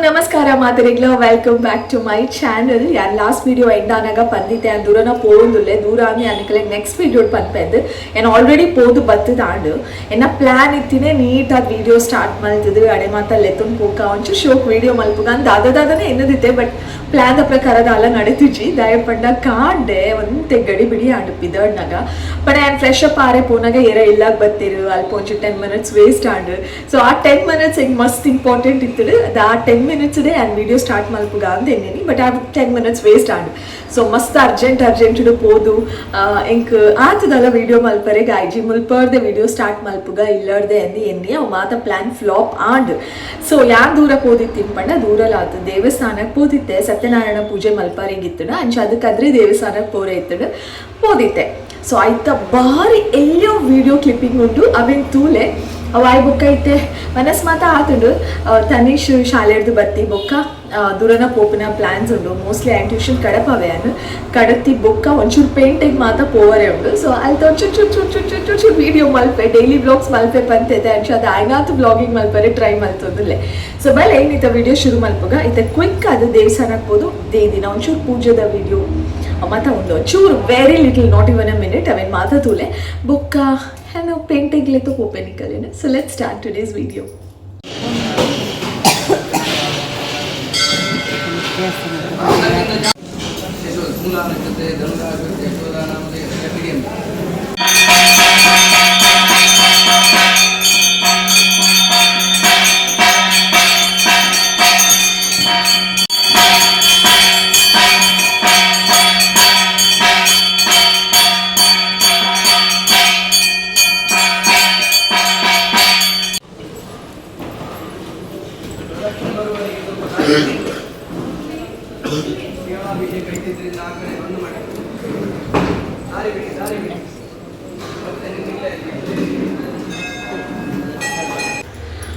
ನಮಸ್ಕಾರ ಮಾತರಿಗ್ಲ welcome back to my channel. ಯಾನ್ ಲಾಸ್ಟ್ ವಿಡಿಯೋ ಎಂಡ್ ಆನಾಗ ಪಂದಿತ್ತೆ ಆ ದೂರನ ಪೋಂದುಲ್ಲೆ ದೂರ ಆಮಿ ಅನ್ಕಲೆ ನೆಕ್ಸ್ಟ್ ವಿಡಿಯೋ ಪನ್ಪೆದ್ದು ಏನು ಆಲ್ರೆಡಿ ಪೋದು ಬತ್ತದಾಂಡು ಎನ್ನ ಪ್ಲಾನ್ ಇತ್ತಿನೇ ನೀಟಾಗಿ ವಿಡಿಯೋ ಸ್ಟಾರ್ಟ್ ಮಲ್ತಿದ್ದು ಅಡೆ ಮಾತಲ್ಲಿ ಎತ್ತೊಂದು ಪೋಕ ಒಂಚೂರು ಶೋಕ್ ವಿಡಿಯೋ ಮಲ್ಪುಗ ಅಂತ ದಾದದಾದನೇ ಎನ್ನದಿತ್ತೆ ಬಟ್ ಪ್ಲಾನ್ ಪ್ರಕಾರದ ಅಲ್ಲ ನಡೀತಿಜಿ ದಯಪಂಡ ಕಾಂಡೆ ಒಂದು ಗಡಿ ಬಿಡಿ ಆಂಡುಪಿದಣ್ಣಾಗ ಬಟ್ ಆ್ಯಂಡ್ ಫ್ರೆಶ್ ಅಪ್ ಆರೆ ಪೋನಾಗ ಏರ ಇಲ್ಲಾಗ ಬತ್ತಿರು ಅಲ್ಪ ಒಂಚೂರು 10 minutes ವೇಸ್ಟ್ ಆಂಡು ಸೊ ಆ 10 minutes ಹೆಂಗೆ ಮಸ್ತ್ ಇಂಪಾರ್ಟೆಂಟ್ ಇತ್ತು ಅದು ಆ 10 minutes ಇದೆ ಆ್ಯಂಡ್ ವಿಡಿಯೋ ಸ್ಟಾರ್ಟ್ ಮಲ್ಪುಗ ಅಂತ ಎನ್ನೇನಿ ಬಟ್ ಆ 10 minutes ವೇಸ್ಟ್ ಆಂಡು ಸೊ ಮಸ್ತ್ ಅರ್ಜೆಂಟ್ ಪೋದು ಇಂಕ್ ಆತದಲ್ಲ ವಿಡಿಯೋ ಮಲ್ಪರೆ ಗಾಯ್ಜಿ ಮುಲ್ಪರ್ದೆ ವಿಡಿಯೋ ಸ್ಟಾರ್ಟ್ ಮಲ್ಪುಗ ಇಲ್ಲರ್ದೆ ಅಂದು ಎನ್ನಿ ಅವು ಮಾತ ಪ್ಲಾನ್ ಫ್ಲಾಪ್ ಆಂಡು ಸೊ ಯಾನ್ ದೂರ ಪೋದಿತ್ತಿನ ಪಂಡ ದೂರಲ್ಲಿ ಆತು ದೇವಸ್ಥಾನಕ್ಕೆ ಪೋದಿತ್ತೆ ಸತ್ಯನಾರಾಯಣ ಪೂಜೆ ಮಲ್ಪರಿಂಗಿತ್ತು ಅಂಚ ಅದಕ್ಕಾದ್ರೆ ದೇವಸ್ಥಾನಕ್ಕೆ ಪೋರೆ ಇತ್ತು ಪೋದಿತ್ತೆ ಸೊ ಆಯ್ತಾ ಬಾರಿ ಎಲ್ಲೋ ವಿಡಿಯೋ ಕ್ಲಿಪ್ಪಿಂಗ್ ಉಂಟು ಅವೇನು ತೂಲೆ ಅವಾಯ್ ಬೊಕ್ಕ ಐತೆ ಮನಸ್ ಮಾತ ಆತುಂಡು ತನೀಶ್ ಶಾಲೆಡ್ದು ಬತ್ತಿ ಬೊಕ್ಕ ದೂರನ ಪೋಪಿನ ಪ್ಲಾನ್ಸ್ ಉಂಡು ಮೋಸ್ಟ್ಲಿ ಆ್ಯಂಡ್ ಟ್ಯೂಷನ್ ಕಡಪವೆ ಅನ್ನು ಕಡತಿ ಬೊಕ್ಕ ಒಂಚೂರು ಪೇಂಟಿಂಗ್ ಮಾತ ಪೋವರೆ ಉಂಡು ಸೊ ಅಲ್ಲಿ ಒಂಚೂರು ವಿಡಿಯೋ ಮಲ್ಪೆ ಡೈಲಿ ಬ್ಲಾಗ್ಸ್ ಮಲ್ಪೆ ಪಂತೈತೆ ಅಂಚ ಅದು ಆಯ್ನಾತು ಬ್ಲಾಗಿಂಗ್ ಮಲ್ಪರೆ ಟ್ರೈ ಮಲ್ತೊಂದುಲ್ಲೆ ಸೊ ಬಲ್ ಏನಿತ್ತ ವಿಡಿಯೋ ಶುರು ಮಲ್ಪುಗ ಇತ್ತೆ ಕ್ವಿಕ್ ಅದು ದೇವಸ್ಥಾನಕ್ಕೆ ಹೋದು ದಿನ ಒಂಚೂರು ಪೂಜೆದ ವಿಡಿಯೋ ಮತ್ತು ಒಂದು ಚೂರು very little not even a minute ಅವೇನು ಮಾತಾ ತೂಲೆ ಬೊಕ್ಕ ನಾನು ಪೇಂಟಿಂಗ್ಲೆತ್ತು ಹೋಗ್ಬೇನಿಕಲೇನೆ so let start today's video.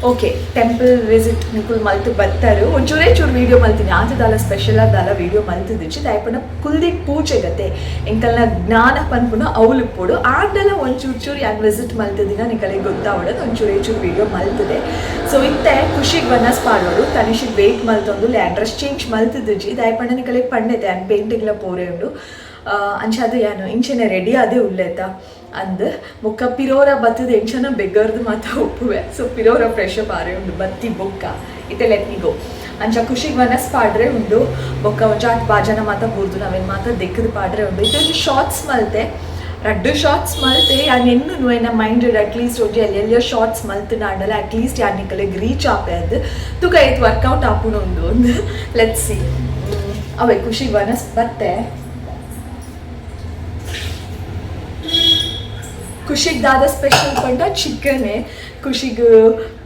Okay temple visit ನಿಕುಲ್ ಮಲ್ತು ಬರ್ತಾರೆ ಒಂಚೂರೇ ಚೂರು ವೀಡಿಯೋ ಮಲ್ತೀನಿ ಆತದಲ್ಲ ಸ್ಪೆಷಲ್ ಆದಲ್ಲ ವೀಡಿಯೋ ಮಲ್ತಿದ್ದಿಚ್ಚಿ ದಯಪಣ್ಣ ಕುಲ್ದಿಗೆ ಪೂಜೆ ಗತೆ ಎಂಕಲ್ನ ಜ್ಞಾನ ಪನ್ಪುನ ಅವಳು ಪೋಡು ಆದೆಲ್ಲ ಒಂಚೂರು ಯಾಕೆ ವಿಸಿಟ್ ಮಲ್ತಿದ್ದೀನ ನಿಕಲಿಗೆ ಗೊತ್ತಾವಡೋದು ಒಂಚೂರೇ ಚೂರು ವೀಡಿಯೋ ಮಲ್ತಿದೆ ಸೊ ಇತ್ತೆ ಖುಷಿಗೆ ಬನ್ನಸ್ ಪಾಡೋಡು ತನಿಷಿಗೆ ವೇಟ್ ಮಲ್ತೊಂದು ಡ್ರೆಸ್ ಚೇಂಜ್ ಮಲ್ತಿದ್ದಿಜ್ಜಿ ದಯಪಣ್ಣ ನಿಕಲಿಗೆ ಪಂಡೈತೆ ಆ್ಯಂಡ್ ಪೇಂಟಿಂಗ್ಲ ಪೋರೆ ಉಂಡು ಅಂಚಾದು ಏನು ಇಂಚನೆ ರೆಡಿ ಅದೇ ಉಳ್ಳೇತ ಅಂದು ಬೊಕ್ಕ ಪಿರೋರ ಬತ್ತದ ಎಂಚನ ಬೆಗ್ಗರ್ದು ಮಾತ ಒಪ್ಪುವೆ ಸೊ ಪಿರೋರ ಫ್ರೆಶ್ ಅಪ್ ಆರೆ ಉಂಡು ಬತ್ತಿ ಬೊಕ್ಕ ಇತ್ತೆ ಲೆಟ್ ಮಿ ಗೋ ಅಂಚ ಖುಷಿಗೆ ಮನಸ್ ಪಾಡ್ರೆ ಉಂಡು ಬೊಕ್ಕ ಒಂಚಾಟ್ ಬಾಜನ ಮಾತ ಬೂರ್ದು ನಾವೇನು ಮಾತ ದೆಕ್ಕದು ಪಾಡ್ರೆ ಉಂಡು ಇದು ಶಾರ್ಟ್ಸ್ ಮಲ್ತೆ ರಡ್ಡು ಶಾರ್ಟ್ಸ್ ಮಲ್ತೆ ಯಾನ್ ಎನ್ನು ಏನ ಮೈಂಡೆಡ್ ಅಟ್ಲೀಸ್ಟ್ ಒಂಜಿ ಎಲ್ಲೆಲ್ಲೋ ಶಾರ್ಟ್ಸ್ ಮಲ್ತು ನಾಡಲ್ಲ ಅಟ್ಲೀಸ್ಟ್ ಯಾನ್ ನಿಕಲಿಗೆ ರೀಚ್ ಆಪೆ ಅದು ತುಕ ಐತ್ ವರ್ಕೌಟ್ ಆಪುಣ ಉಂಡು ಒಂದು ಲೆಟ್ ಸಿ ಅವೇ ಖುಷಿಗೆ ಮನಸ್ ಬತ್ತೆ ಖುಷಿಗೆ ದಾದ ಸ್ಪೆಷಲ್ ಪಂಡ ಚಿಕನೇ ಖುಷಿಗೆ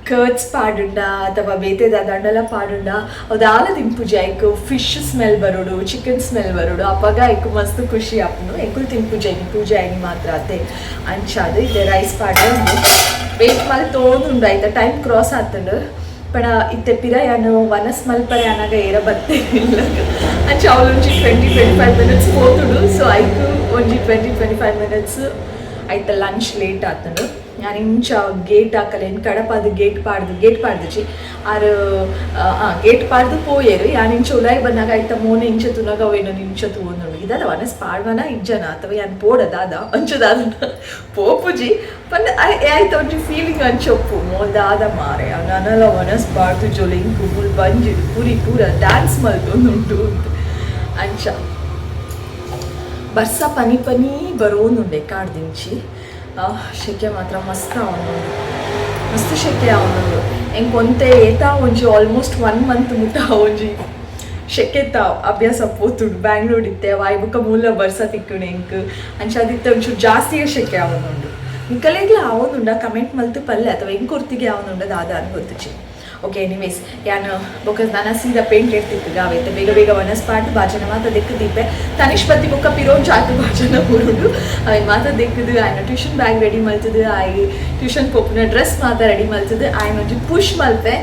ಕರ್ಡ್ಸ್ ಪಾಡುಂಡ ಅಥವಾ ಬೇತೆ ದಾದಂಡಲ ಪಾಡುಂಡ ಅದಾಲ ತಿಂಪುಜಿ ಐಕು ಫಿಶ್ ಸ್ಮೆಲ್ ಬರೋಡು ಚಿಕನ್ ಸ್ಮೆಲ್ ಬರೋಡು ಅವಾಗ ಐಕು ಮಸ್ತ್ ಖುಷಿ ಆಪುನು ಎಂಕುಲು ತಿಂಪುಜಿ ಪೂಜೆ ಐನಿ ಮಾತ್ರ ಅತ್ತೆ ಅಂಚಾದು ಇದೆ ರೈಸ್ ಪಾಡ್ರೆ ವೇಟ್ ಮಾಡಿ ತೋಂದುಂಡು ಆಯ್ತಾ ಟೈಮ್ ಕ್ರಾಸ್ ಆತುಂಡು ಪಣ ಇತ್ತೆ ಪಿರ ಯಾನು ವನಸ್ ಮಲ್ಪರೆ ಅನಾಗ ಏರ ಬತ್ತೆ ಇಲ್ಲ ಅಂಚ ಅವಳು ಒಂಜಿ 20-25 minutes ಪೋತುಡು ಸೊ ಐಕು ಒಂಜಿ 20-25 minutes ಆಯ್ತು ಲಂಚ್ ಲೇಟ್ ಆತನು ನಾನು ಇಂಚ ಗೇಟ್ ಹಾಕಲೇನು ಕಡಪಾದ ಗೇಟ್ ಪಾಡ್ದಿಚ್ಚಿ ಆರು ಗೇಟ್ ಪಾಡ್ದು ಪೋಯೇರು ಯಾನ್ ಇಂಚ ಉಲಾಯಿ ಬಂದಾಗ ಆಯ್ತಾ ಮೋನೆ ಇಂಚ ತುನಾಗ ಅವೇನೋ ಇಂಚ ತೂಂದು ಇದಲ್ಲ ವನಸ್ ಪಾಡ್ವನ ಇಂಜನ ಅಥವಾ ಯಾನ್ ಪೋಡದಾದ ಅಂಚದಾದ ಪೋಪುಜಿ ಪಂಡ ಆಯ್ತು ಒಂಚು ಫೀಲಿಂಗ್ ಅಂಚೊಪ್ಪು ಮೋದಾದ ಮಾರೆ ನನ್ನಲ್ಲ ವನಸ್ ಪಾಡ್ದು ಜೊಲಿಂಗ್ ಕುಬುಲ್ ಬಂಜಿಡು ಪೂರ ಡ್ಯಾನ್ಸ್ ಮಲ್ತೊಂದುಂಟು ಅಂಚ ಬರ್ಸ ಪನಿ ಬರೋನುಂಡೆ ಕಾಡ್ದಿಂಚಿ ಶೆಕೆ ಮಾತ್ರ ಮಸ್ತ್ ಅವನೊಂದು ಮಸ್ತ್ ಶೆಕೆ ಅವನೊಂದು ಹೆಂಗೆ ಕೊಂತೆ ಏತಾ ಒಂಜಿ ಆಲ್ಮೋಸ್ಟ್ 1 month ಮುಟ್ಟ ಒಂಜಿ ಶೆಕೆ ತಾವ್ ಅಭ್ಯಾಸ ಪೋತುಂಡು ಬ್ಯಾಂಗ್ಳೂರ್ ಇತ್ತೆ ವಾಯ್ಬುಕ್ಕ ಮೂಲ ಬರ್ಸ ತಿಕ್ಕುಣೆ ಎಂಕ್ ಅಂಚಾದಿತ್ತೆ ಒಂಚೂರು ಜಾಸ್ತಿಯೇ ಶೆಕೆ ಅವನೊಂದು ನಿಕಲೆಗ್ಲ ಅವನುಂಡ ಕಮೆಂಟ್ ಮಲ್ತು ಪಲ್ಲೆ ಅಥವಾ ಹೆಂಗೆ ಕೊರ್ತಿಗೆ ಅವನುಂಡ ದಾದ ಅನ್ಗೊತ್ತುಚಿ ಓಕೆ ಎನಿವೇಸ್ ಯಾನು ಬೊಕ್ಕ ನಾನು ಸೀದಾ ಪೇಂಟ್ ಇರ್ತಿತ್ತು ಗಾವೈತೆ ಬೇಗ ವನಸ್ ಪಾಟ್ ಬಾಜನ ಮಾತ ದೆಕ್ಕದೀಪೆ ತನಿಷ್ ಬತ್ತಿ ಬೊಕ್ಕ ಪಿರೋನ್ ಚಾತು ಬಾಜನ ಬರುಡು ಅವೇನು ಮಾತ ದೆಕ್ಕದು ಆಯ್ನ ಟ್ಯೂಷನ್ ಬ್ಯಾಗ್ ರೆಡಿ ಮಲ್ತದು ಆಯ್ ಟ್ಯೂಷನ್ ಪೋಪುನ ಡ್ರೆಸ್ ಮಾತ ರೆಡಿ ಮಲ್ತದು ಆಯ್ನ ಒಂಜಿ ಪುಷ್ ಮಲ್ಪೆ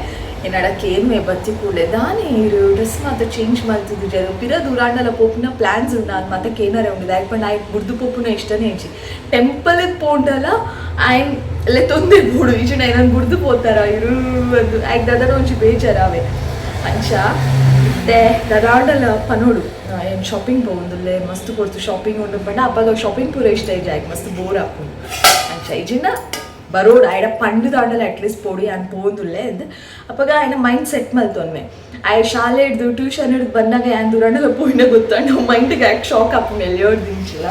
ಏನಡಕ್ಕೆ ಏನು ಬತ್ತಿ ಕೂಡಲೇ ದಾನೆ ಇರು ಡ್ರೆಸ್ ಮಾತ್ರ ಚೇಂಜ್ ಮಾಡ್ತಿದ್ದು ಜರು ಪಿರ ದೂರಾಂಡಲ ಪೋಪುನ ಪ್ಲಾನ್ಸ್ ಉಂಡು ಅದು ಮತ್ತೆ ಕೇನಾರೆ ಉಂಡು ಆಯ್ಪಂಡು ಆಯ್ತು ಬುರ್ದು ಪೋಪುನ ಇಷ್ಟನೇ ಹೆಚ್ಚಿ ಟೆಂಪಲ್ಗೆ ಪೋಂಡಲ ಆಯ್ನ್ ಅಲ್ಲೇ ತೊಂದೆ ಬೋಡು ಈಜಿನ ಏನಂದು ಬುರ್ದು ಪೋತಾರ ಇರು ಅದು ಆಯ್ತು ಅದನ್ನ ಒಂಚು ಬೇಜಾರಾವೆ ಅಂಚ ಮತ್ತೆ ದದಾಂಡಲ ಪನೋಡು ಏನು ಶಾಪಿಂಗ್ പോകുന്നുല്ലേ ಮಸ್ತ್ ಕೊಡ್ತು ಶಾಪಿಂಗ್ ಉಂಡು ಪಂಡ ಅಪ್ಪಾಗ ಶಾಪಿಂಗ್ ಪೂರ ಇಷ್ಟ ಇಜ್ಜ ಆಯ್ತು ಮಸ್ತ್ ಬೋರ್ ಹಾಕೊಂಡು ಅಂಚ ಇಜಿನ ಬರೋಡು ಆಯ್ಡ ಪಂಡು ದಾಂಡಲ ಅಟ್ಲೀಸ್ಟ್ ಪೋಡಿ ನಾನು പോകുന്നുല്ലേ ಎಂದು ಅಪ್ಪಾಗ ಆಯ್ನ ಮೈಂಡ್ ಸೆಟ್ ಮಲ್ತೊನ್ಮೆ ಆಯ್ ಶಾಲೆ ಹಿಡ್ದು ಟ್ಯೂಷನ್ ಹಿಡ್ದು ಬಂದಾಗ ಏನು ದೂರಂಡಲ ಪೋಯಿನ ಗೊತ್ತಾಂಡು ಮೈಂಡ್ಗೆ ಯಾಕೆ ಶಾಕ್ ಹಾಕೊಂಡು ಎಲ್ಲಿಯೋಡು ದಿಂಚಿಲ್ಲ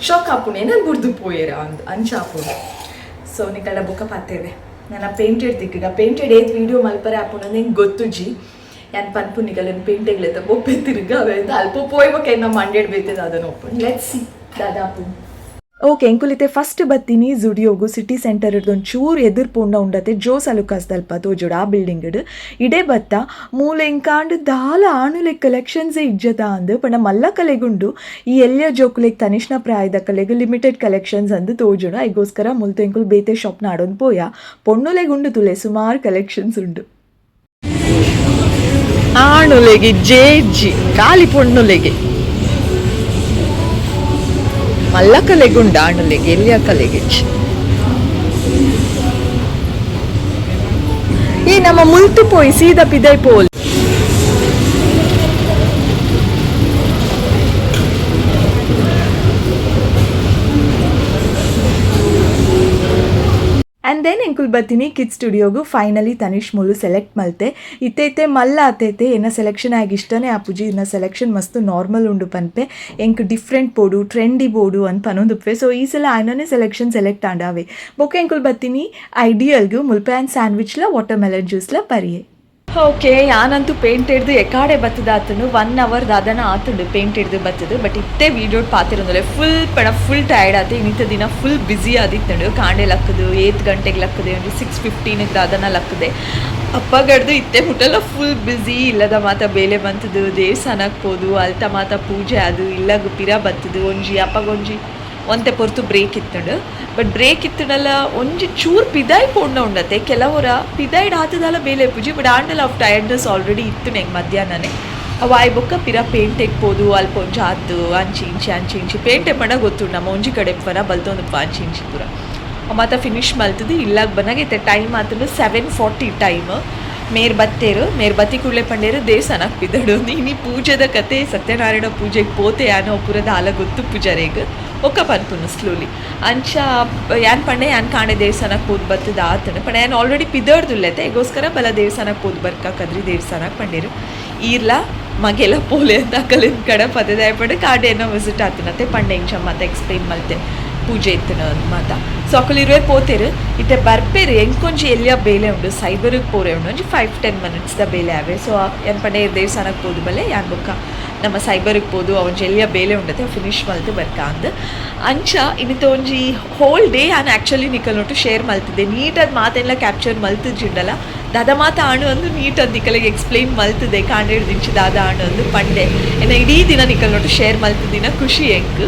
ಶಾಕ್ ಹಾಕೊಂಡು ನಾನು ಗುರ್ದು ಪೋಯೇರ ಅಂದು ಅಂಚ ಹಾಕೊಂಡು ಸೊ ನಿಕಲ್ಡ ಬುಕ್ಕ ಪಾತೇವೆ ನನ್ನ ಪೇಂಟೆಡ್ ದಿಕ್ಕಗ ಪೇಂಟೆಡ್ ಏತ್ ವೀಡಿಯೋ ಮಲ್ಪರೆ ಹಾಕೊಂಡು ನಿಂಗೆ ಗೊತ್ತು ಜಿ ಯಾನ್ ಪನ್ಪು ನಿಕಲನ್ನು ಪೇಂಟೆಗ್ಲೆತ್ತ ಒಪ್ಪೆ ತಿರ್ಗ ಅವೆಂತ ಅಲ್ಪ ಪೋಯ್ಬೇಕು ಏನು ಮಂಡೇಡ್ ಬೇತದ ಅದನ್ನು ಒಪ್ಪು ಲೆಟ್ಸ್ ಸಿ ದಾದಾಪು ಓಕೆ ಎಂಕುಲಿತೆ ಫಸ್ಟ್ ಬತ್ತೀನಿ ಜುಡಿಯೋಗು ಸಿಟಿ ಸೆಂಟರ್ ಇಡ್ದೊಂದು ಚೂರು ಎದುರು ಪೋಂಡ ಉಂಡತೆ ಜೋಸ್ ಅಲುಕಾಸ್ ತಲ್ಪ ತೋಜೋಡು ಆ ಬಿಲ್ಡಿಂಗ್ ಇಡೇ ಬತ್ತ ಮೂಲೆ ಇಂಕಾಂಡು ದಾಲ ಆಣುಲೆ ಕಲೆಕ್ಷನ್ಸೇ ಇಜ್ಜದ ಅಂದು ಪಂಡ ಮಲ್ಲ ಕಲೆಗುಂಡು ಈ ಎಲ್ಲಿಯ ಜೋಕುಲೆಗ್ ತನಿಷ್ಣ ಪ್ರಾಯದ ಕಲೆಗೆ ಲಿಮಿಟೆಡ್ ಕಲೆಕ್ಷನ್ಸ್ ಅಂದು ತೋಜೋಡು ಐಗೋಸ್ಕರ ಮುಲ್ತು ಎಂಕುಲ್ ಬೇತೆ ಶಾಪ್ ನಾಡೋನ್ ಪೋಯ ಪೊಣ್ಣುಲೆಗುಂಡು ತುಲೆ ಸುಮಾರು ಕಲೆಕ್ಷನ್ಸ್ ಉಂಡು ಆಣುಲೆಗೆ ಜೇಜಿ ಕಾಲಿ ಪೊಣ್ಣುಲೆಗೆ ಮಲ್ಲ ಕಲೆಗುಂಡ ಆಣುಲೆಗೆ ಎಲ್ಲಿಯ ಕಲೆಗೆ ಈ ನಮ್ಮ ಮುಲ್ತು ಪೋಯಿ ಸೀದಾ ಪಿದೈ ಪೋಲ್ ಆ್ಯಂಡ್ ದೆನ್ ಎಂಕುಲ್ ಬತ್ತೀನಿ ಕಿಡ್ ಸ್ಟುಡಿಯೋಗು ಫೈನಲಿ ತನಿಷ್ ಮುಲು ಸೆಲೆಕ್ಟ್ ಮಲ್ತೆ ಇತ್ತೈತೆ ಮಲ್ಲ ಆತೈತೆ ಏನ ಸೆಲೆಕ್ಷನ್ ಆಗಿ ಇಷ್ಟನೇ ಆಪುಜಿ ಇನ್ನ ಸೆಲೆಕ್ಷನ್ ಮಸ್ತ್ ನಾರ್ಮಲ್ ಉಂಡು ಪನ್ಪೆ ಎಂಕ್ ಡಿಫ್ರೆಂಟ್ ಬೋಡು ಟ್ರೆಂಡಿ ಬೋಡು ಅಂತ ಪನೊಂದುಪ್ಪೆ ಸೊ ಈ ಸಲ ಆಯ್ನೇ ಸೆಲೆಕ್ಷನ್ ಸೆಲೆಕ್ಟ್ ಆಂಡಾವೆ ಬೊಕ್ಕ ಎಂಕುಲ್ ಬತ್ತೀನಿ ಐಡಿಯಲ್ಗು ಮುಲ್ಪೆ ಆ್ಯಂಡ್ ಸ್ಯಾಂಡ್ವಿಚ್ಲ ವಾಟರ್ ಮೆಲನ್ ಜ್ಯೂಸ್ಲ ಪರಿಯೆ ಓಕೆ ಯಾನಂತೂ ಪೇಂಟ್ ಹಿಡ್ದು ಎಕಾಡೆ ಬತ್ತದ ಆತನು 1 hour ದಾದನ ಆತುಂಡು ಪೇಂಟ್ ಹಿಡ್ದು ಬತ್ತದು ಬಟ್ ಇತ್ತೆ ವೀಡಿಯೋ ಪಾತಿರೋಂದಲೆ ಫುಲ್ ಟಯರ್ಡ್ ಆತು ಇನ್ನಿತ ದಿನ ಫುಲ್ ಬ್ಯುಸಿ ಆದಿತ್ತಂಡು ಕಾಂಡೆ ಲಕ್ಕದು 8 ಗಂಟೆಗೆ ಲಕ್ಕದೆ ಒಂದು 6:15 ದಾದನ ಲಕ್ಕದೆ ಅಪ್ಪಗಡ್ದು ಇತ್ತೆ ಮುಟ್ಟಲ್ಲ ಫುಲ್ ಬ್ಯುಸಿ ಇಲ್ಲದ ಮಾತ ಬೇಲೆ ಬಂತದು ದೇವಸ್ಥಾನಕ್ಕೆ ಹೋದು ಅಲ್ತ ಮಾತ ಪೂಜೆ ಅದು ಇಲ್ಲಗ ಪಿರ ಬತ್ತದು ಒಂಜಿ ಅಪ್ಪಗೊಂಜಿ ಒಂತೆ ಪೊರ್ತು ಬ್ರೇಕ್ ಇತ್ತುಂಡು ಬಟ್ ಬ್ರೇಕ್ ಇತ್ತುಂಡಲ್ಲ ಒಂಜಿ ಚೂರು ಪಿದಾಯ್ ಪೋಂಡ ಉಂಡತೆ ಕೆಲವರ ಪಿದಾಯ್ಡ್ ಆತದಲ್ಲ ಬೇಲೆ ಪೂಜಿ ಬಟ್ ಆಂಡಲ್ ಆಫ್ ಟಯರ್ಡ್ನೆಸ್ ಆಲ್ರೆಡಿ ಇತ್ತು ನಂಗೆ ಮಧ್ಯಾಹ್ನನೇ ಅವಾಯ್ ಬೊಕ್ಕ ಪಿರ ಪೇಂಟ್ ಎಕ್ಬೋದು ಅಲ್ಪ ಒಂಜಿ ಆತು ಅಂಚಿ ಇಂಚಿ ಪೇಂಟ್ ಎಪ್ಪಣ ಗೊತ್ತು ನಮ್ಮ ಒಂಜಿ ಕಡೆ ಪರ ಬಲ್ತೊಂದಪ್ಪ ಅಂಚಿ ಇಂಚಿ ಪೂರ ಮತ್ತು ಫಿನಿಶ್ ಮಲ್ತದು ಇಲ್ಲಾಗ ಬನ್ನಾಗೈತೆ ಟೈಮ್ ಆತಂದು 7:40 ಟೈಮ್ ಮೇರ್ ಬತ್ತಿ ಕುಳ್ಳೆ ಪಂಡೇರು ದೇವಸ್ಥಾನಕ್ಕೆ ಬಿದ್ದಡು ನೀನು ಪೂಜೆದ ಕತೆ ಸತ್ಯನಾರಾಯಣ ಪೂಜೆಗೆ ಪೋತೆ ಯಾನೋ ಪೂರದ ಹಾಲ ಗೊತ್ತು ಪೂಜಾರೆಗೆ ಒಕ್ಕ ಪನ್ಪುನು ಸ್ಲೋಲಿ ಅಂಚ ಯಾನ್ ಪಂಡೆ ಯಾನ್ ಕಾಣೆ ದೇವಸ್ಥಾನಕ್ಕೆ ಹೋದ್ ಬರ್ತದ ಆತನು ಪಂಡ ಯಾನ್ ಆಲ್ರೆಡಿ ಪಿದಡ್ದುಲ್ಲೈತೆ ಈಗೋಸ್ಕರ ಬಲ ದೇವಸ್ಥಾನಕ್ಕೆ ಹೋದ್ ಬರ್ಕ ಕದ್ರಿ ದೇವಸ್ಥಾನಕ್ಕೆ ಪಂಡೇರು ಈರ್ಲ ಮಗೆಲ್ಲ ಪೋಲೆ ಅಂತ ಕಲಿನ ಕಡೆ ಪದದಾಯ ಪಂಡ ಕಾಡೇನೋ ವಿಸಿಟ್ ಆತನತ್ತೆ ಪಂಡೆ ಇಂಚ ಮತ್ತೆ ಎಕ್ಸ್ಪ್ಲೈನ್ ಮಲ್ತೆ ಪೂಜೆ ಇತ್ತನ ಮಾತ ಸೊ ಅಕ್ಕಲಿರುವೆ ಪೋತೇರು ಇತ್ತೆ ಬರ್ಪೇರು ಎಂಕೊಂಜಿ ಎಲ್ಲಿಯ ಬೇಲೆ ಉಂಡು ಸೈಬರಿಗೆ ಪೋರೆ ಉಂಡು ಒಂಜಿ 5-10 minutesದ ಬೇಲೆ ಆವೆ ಸೊ ಏನು ಪಂಡೆ ದೇವಸ್ಥಾನಕ್ಕೆ ಹೋದ ಬಲೆ ಯಾನ್ ಬೊಕ್ಕ ನಮ್ಮ ಸೈಬರಿಗೆ ಪೋದು ಅವೊಂಜಿ ಎಲ್ಲಿಯ ಬೇಲೆ ಉಂಡತೆ ಫಿನಿಶ್ ಮಲ್ತು ಬರ್ಕ ಅಂದು ಅಂಚ ಇನ್ನಿತ ಒಂಜಿ ಹೋಲ್ ಡೇ ನಾನು ಆ್ಯಕ್ಚುಲಿ ನಿಕಲ್ ನೋಟು ಶೇರ್ ಮಲ್ತಿದ್ದೆ ನೀಟಾಗಿ ಮಾತೆಲ್ಲ ಕ್ಯಾಪ್ಚರ್ ಮಲ್ತಿದ್ಜಿಂಡಲ್ಲ ದಾದ ಮಾತ ಆಣು ಅಂದು ನೀಟಾಗಿ ನಿಕಲಿಗೆ ಎಕ್ಸ್ಪ್ಲೈನ್ ಮಲ್ತಿದ್ದೆ ಕಾಂಡೇಡ್ ದಿಂಚಿ ದಾದ ಆಣು ಅಂದು ಪಂಡೆ ಇನ್ನು ಇಡೀ ದಿನ ನಿಕಲ್ ನೋಟು ಶೇರ್ ಮಲ್ತಿದ್ದಿನ ಖುಷಿ ಎಂಕ್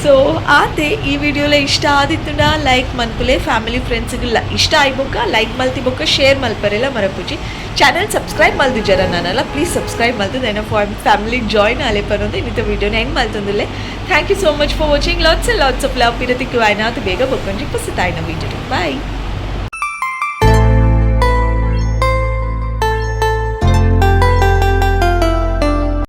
ಸೊ ಆತೆ ಈ ವಿಡಿಯೋಲ ಇಷ್ಟ ಆದಿತ್ತುಂಡ ಲೈಕ್ ಮನ್ಪುಲೆ ಫ್ಯಾಮಿಲಿ ಫ್ರೆಂಡ್ಸ್ಗೆಲ್ಲ ಇಷ್ಟ ಆಯ್ಬೊಕ್ಕ ಲೈಕ್ ಮಲ್ತಿ ಬೊಕ್ಕ ಶೇರ್ ಮಲ್ಪರೆಲ್ಲ ಮರಪುಜಿ ಚಾನಲ್ ಸಬ್ಸ್ಕ್ರೈಬ್ ಮಲ್ದು ಜರ ನಾನಲ್ಲ ಪ್ಲೀಸ್ ಸಬ್ಸ್ಕ್ರೈಬ್ ಮಲ್ತು ದೆನ್ ಫ್ಯಾಮಿಲಿ ಜಾಯ್ನ್ ಆಲೆ ಪನ್ನೋದು ಇನ್ನಿತ ವಿಡಿಯೋನ ಹೆಂಗೆ ಮಲ್ತಂದಿಲ್ಲ thank you so much for watching lots of love ಪಿರತಿಕ್ಕು ಆಯ್ನಾತು ಬೇಗ ಬೊಕ್ಕೊಂಜಿ ಪುಸ್ತತಾಯ್ನ ವಿಡಿಯೋ ಬಾಯ್